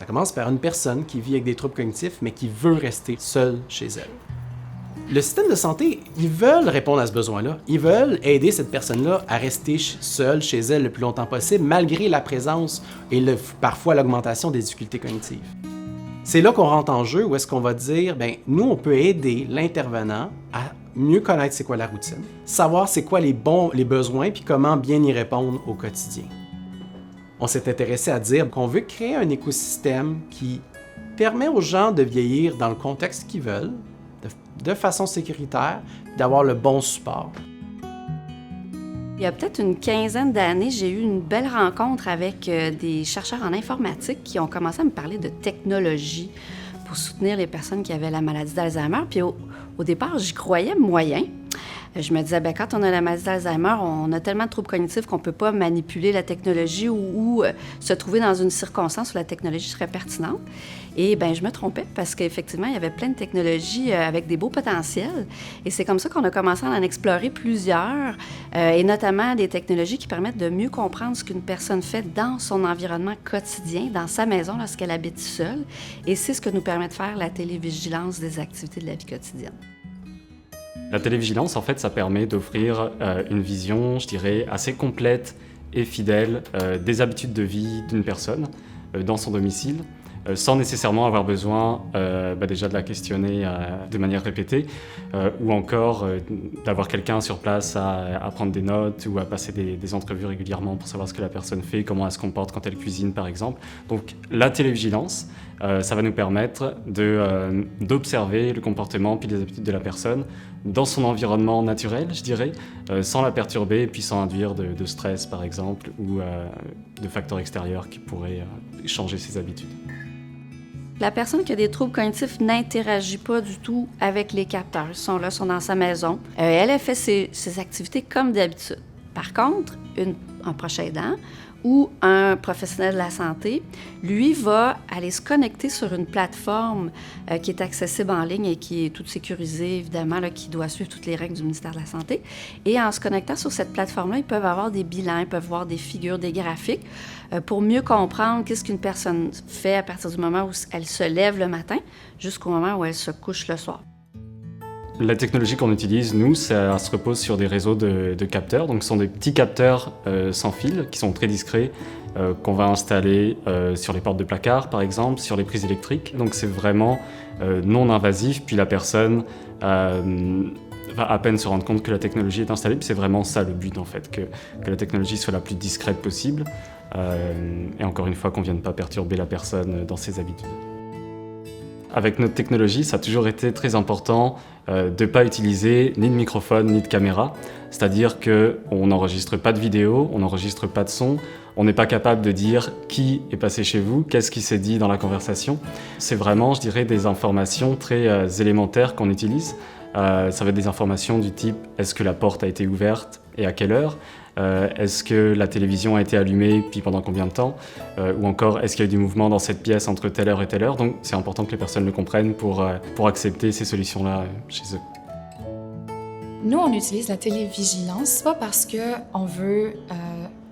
Ça commence par une personne qui vit avec des troubles cognitifs, mais qui veut rester seule chez elle. Le système de santé, ils veulent répondre à ce besoin-là. Ils veulent aider cette personne-là à rester seule chez elle le plus longtemps possible, malgré la présence et parfois l'augmentation des difficultés cognitives. C'est là qu'on rentre en jeu, où est-ce qu'on va dire, nous, on peut aider l'intervenant à mieux connaître c'est quoi la routine, savoir c'est quoi les besoins, puis comment bien y répondre au quotidien. On s'est intéressé à dire qu'on veut créer un écosystème qui permet aux gens de vieillir dans le contexte qu'ils veulent, de façon sécuritaire, d'avoir le bon support. Il y a peut-être une quinzaine d'années, j'ai eu une belle rencontre avec des chercheurs en informatique qui ont commencé à me parler de technologie pour soutenir les personnes qui avaient la maladie d'Alzheimer. Puis au départ, j'y croyais moyen. Je me disais, quand on a la maladie d'Alzheimer, on a tellement de troubles cognitifs qu'on ne peut pas manipuler la technologie ou se trouver dans une circonstance où la technologie serait pertinente. Et je me trompais parce qu'effectivement, il y avait plein de technologies avec des beaux potentiels. Et c'est comme ça qu'on a commencé à en explorer plusieurs, et notamment des technologies qui permettent de mieux comprendre ce qu'une personne fait dans son environnement quotidien, dans sa maison lorsqu'elle habite seule. Et c'est ce que nous permet de faire la télévigilance des activités de la vie quotidienne. La télévigilance, en fait, ça permet d'offrir une vision, je dirais, assez complète et fidèle des habitudes de vie d'une personne dans son domicile, sans nécessairement avoir besoin déjà de la questionner de manière répétée, ou encore d'avoir quelqu'un sur place à prendre des notes ou à passer des entrevues régulièrement pour savoir ce que la personne fait, comment elle se comporte quand elle cuisine, par exemple. Donc la télévigilance, ça va nous permettre d'observer le comportement puis les habitudes de la personne dans son environnement naturel, je dirais, sans la perturber et puis sans induire de stress, par exemple, ou de facteurs extérieurs qui pourraient changer ses habitudes. La personne qui a des troubles cognitifs n'interagit pas du tout avec les capteurs. Ils sont là, sont dans sa maison. Elle a fait ses activités comme d'habitude. Par contre, un proche aidant ou un professionnel de la santé, lui, va aller se connecter sur une plateforme qui est accessible en ligne et qui est toute sécurisée, évidemment, qui doit suivre toutes les règles du ministère de la Santé. Et en se connectant sur cette plateforme-là, ils peuvent avoir des bilans, ils peuvent voir des figures, des graphiques, pour mieux comprendre qu'est-ce qu'une personne fait à partir du moment où elle se lève le matin jusqu'au moment où elle se couche le soir. La technologie qu'on utilise, nous, ça se repose sur des réseaux de capteurs. Donc, ce sont des petits capteurs sans fil qui sont très discrets, qu'on va installer sur les portes de placard, par exemple, sur les prises électriques. Donc, c'est vraiment non invasif. Puis la personne va à peine se rendre compte que la technologie est installée. Puis c'est vraiment ça le but, en fait, que la technologie soit la plus discrète possible. Et encore une fois, qu'on ne vienne pas perturber la personne dans ses habitudes. Avec notre technologie, ça a toujours été très important de ne pas utiliser ni de microphone ni de caméra. C'est-à-dire qu'on n'enregistre pas de vidéo, on n'enregistre pas de son, on n'est pas capable de dire qui est passé chez vous, qu'est-ce qui s'est dit dans la conversation. C'est vraiment, je dirais, des informations très élémentaires qu'on utilise. Ça va être des informations du type « est-ce que la porte a été ouverte et à quelle heure ?» Est-ce que la télévision a été allumée, puis pendant combien de temps? Ou encore, est-ce qu'il y a eu du mouvement dans cette pièce entre telle heure et telle heure? Donc, c'est important que les personnes le comprennent pour accepter ces solutions-là chez eux. Nous, on utilise la télévigilance, pas parce qu'on veut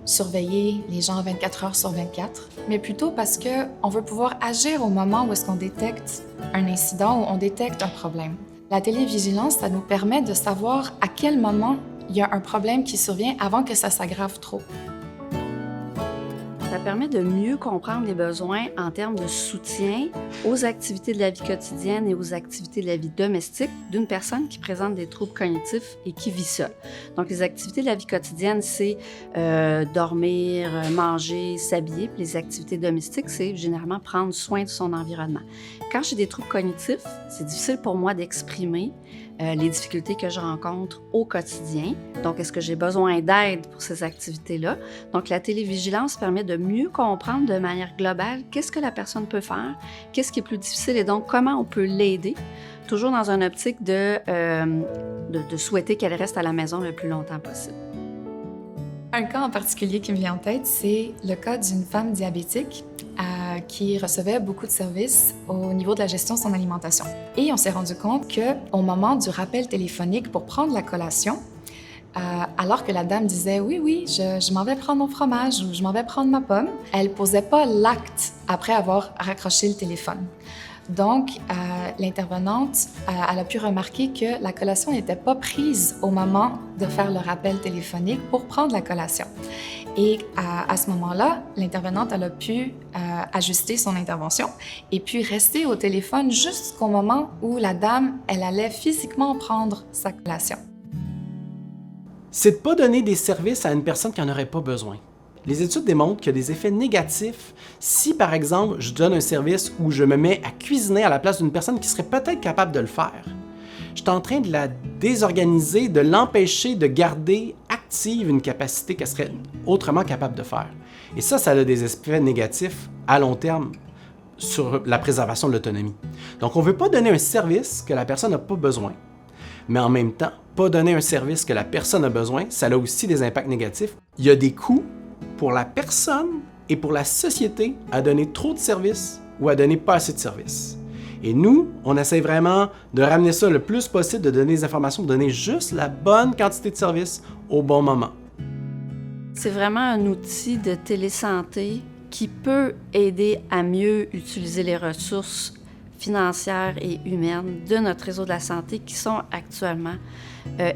surveiller les gens 24 heures sur 24, mais plutôt parce qu'on veut pouvoir agir au moment où est-ce qu'on détecte un incident ou on détecte un problème. La télévigilance, ça nous permet de savoir à quel moment il y a un problème qui survient avant que ça s'aggrave trop. Ça permet de mieux comprendre les besoins en termes de soutien aux activités de la vie quotidienne et aux activités de la vie domestique d'une personne qui présente des troubles cognitifs et qui vit seule. Donc, les activités de la vie quotidienne, c'est dormir, manger, s'habiller. Puis les activités domestiques, c'est généralement prendre soin de son environnement. Quand j'ai des troubles cognitifs, c'est difficile pour moi d'exprimer les difficultés que je rencontre au quotidien. Donc, est-ce que j'ai besoin d'aide pour ces activités-là? Donc, la télévigilance permet de mieux comprendre de manière globale qu'est-ce que la personne peut faire, qu'est-ce qui est plus difficile et donc comment on peut l'aider, toujours dans une optique de souhaiter qu'elle reste à la maison le plus longtemps possible. Un cas en particulier qui me vient en tête, c'est le cas d'une femme diabétique qui recevait beaucoup de services au niveau de la gestion de son alimentation. Et on s'est rendu compte qu'au moment du rappel téléphonique pour prendre la collation, alors que la dame disait « Oui, je m'en vais prendre mon fromage » ou « Je m'en vais prendre ma pomme », elle posait pas l'acte après avoir raccroché le téléphone. Donc, l'intervenante, elle a pu remarquer que la collation n'était pas prise au moment de faire le rappel téléphonique pour prendre la collation. Et à ce moment-là, l'intervenante, elle a pu ajuster son intervention et puis rester au téléphone jusqu'au moment où la dame, elle allait physiquement prendre sa collation. C'est de ne pas donner des services à une personne qui n'en aurait pas besoin. Les études démontrent qu'il y a des effets négatifs si, par exemple, je donne un service où je me mets à cuisiner à la place d'une personne qui serait peut-être capable de le faire. Je suis en train de la désorganiser, de l'empêcher de garder active une capacité qu'elle serait autrement capable de faire. Et ça a des effets négatifs à long terme sur la préservation de l'autonomie. Donc, on ne veut pas donner un service que la personne n'a pas besoin. Mais en même temps, pas donner un service que la personne a besoin, ça a aussi des impacts négatifs. Il y a des coûts pour la personne et pour la société à donner trop de services ou à donner pas assez de services. Et nous, on essaie vraiment de ramener ça le plus possible, de donner des informations, de donner juste la bonne quantité de services au bon moment. C'est vraiment un outil de télésanté qui peut aider à mieux utiliser les ressources financières et humaines de notre réseau de la santé qui sont actuellement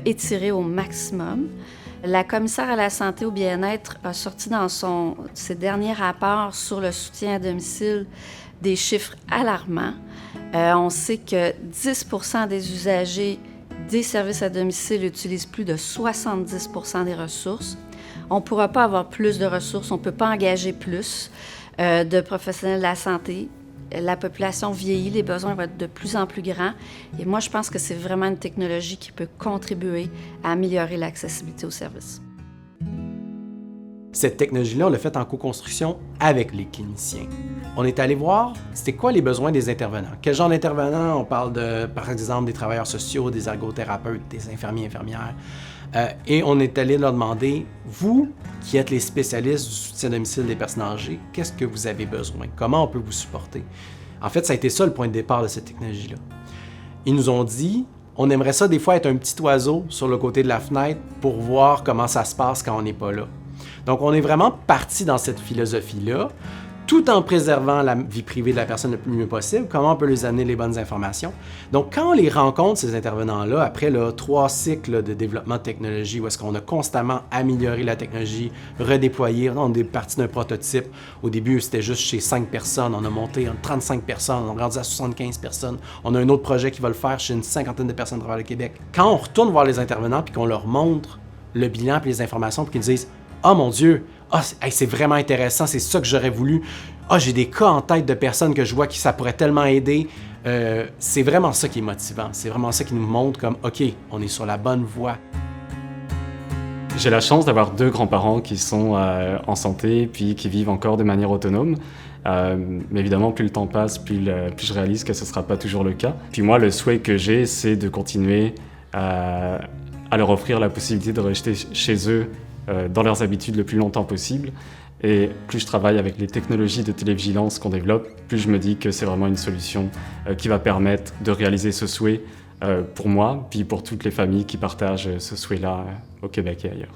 étirées au maximum. La commissaire à la santé et au bien-être a sorti dans ses derniers rapports sur le soutien à domicile des chiffres alarmants. On sait que 10 % des usagers des services à domicile utilisent plus de 70 % des ressources. On ne pourra pas avoir plus de ressources, on ne peut pas engager plus de professionnels de la santé. La population vieillit, les besoins vont être de plus en plus grands. Et moi, je pense que c'est vraiment une technologie qui peut contribuer à améliorer l'accessibilité aux services. Cette technologie-là, on l'a faite en co-construction avec les cliniciens. On est allé voir c'était quoi les besoins des intervenants. Quel genre d'intervenants? On parle de, par exemple, des travailleurs sociaux, des ergothérapeutes, des infirmiers, infirmières. Et on est allé leur demander, vous qui êtes les spécialistes du soutien à domicile des personnes âgées, qu'est-ce que vous avez besoin? Comment on peut vous supporter? En fait, ça a été ça le point de départ de cette technologie-là. Ils nous ont dit, on aimerait ça des fois être un petit oiseau sur le côté de la fenêtre pour voir comment ça se passe quand on n'est pas là. Donc, on est vraiment parti dans cette philosophie-là, tout en préservant la vie privée de la personne le mieux possible, comment on peut lui amener les bonnes informations. Donc, quand on les rencontre, ces intervenants-là, après 3 cycles de développement de technologie, où est-ce qu'on a constamment amélioré la technologie, redéployé, on est parti d'un prototype. Au début, c'était juste chez 5 personnes, on a monté à 35 personnes, on est rendu à 75 personnes. On a un autre projet qui va le faire chez une 50aine de personnes à travers le Québec. Quand on retourne voir les intervenants puis qu'on leur montre le bilan et les informations, puis qu'ils disent « Ah, mon Dieu! C'est vraiment intéressant, c'est ça que j'aurais voulu. J'ai des cas en tête de personnes que je vois qui ça pourrait tellement aider. » C'est vraiment ça qui est motivant. C'est vraiment ça qui nous montre comme « OK, on est sur la bonne voie. » J'ai la chance d'avoir 2 grands-parents qui sont en santé puis qui vivent encore de manière autonome. Mais évidemment, plus le temps passe, plus je réalise que ce ne sera pas toujours le cas. Puis moi, le souhait que j'ai, c'est de continuer à leur offrir la possibilité de rester chez eux dans leurs habitudes le plus longtemps possible. Et plus je travaille avec les technologies de télévigilance qu'on développe, plus je me dis que c'est vraiment une solution qui va permettre de réaliser ce souhait pour moi, puis pour toutes les familles qui partagent ce souhait-là au Québec et ailleurs.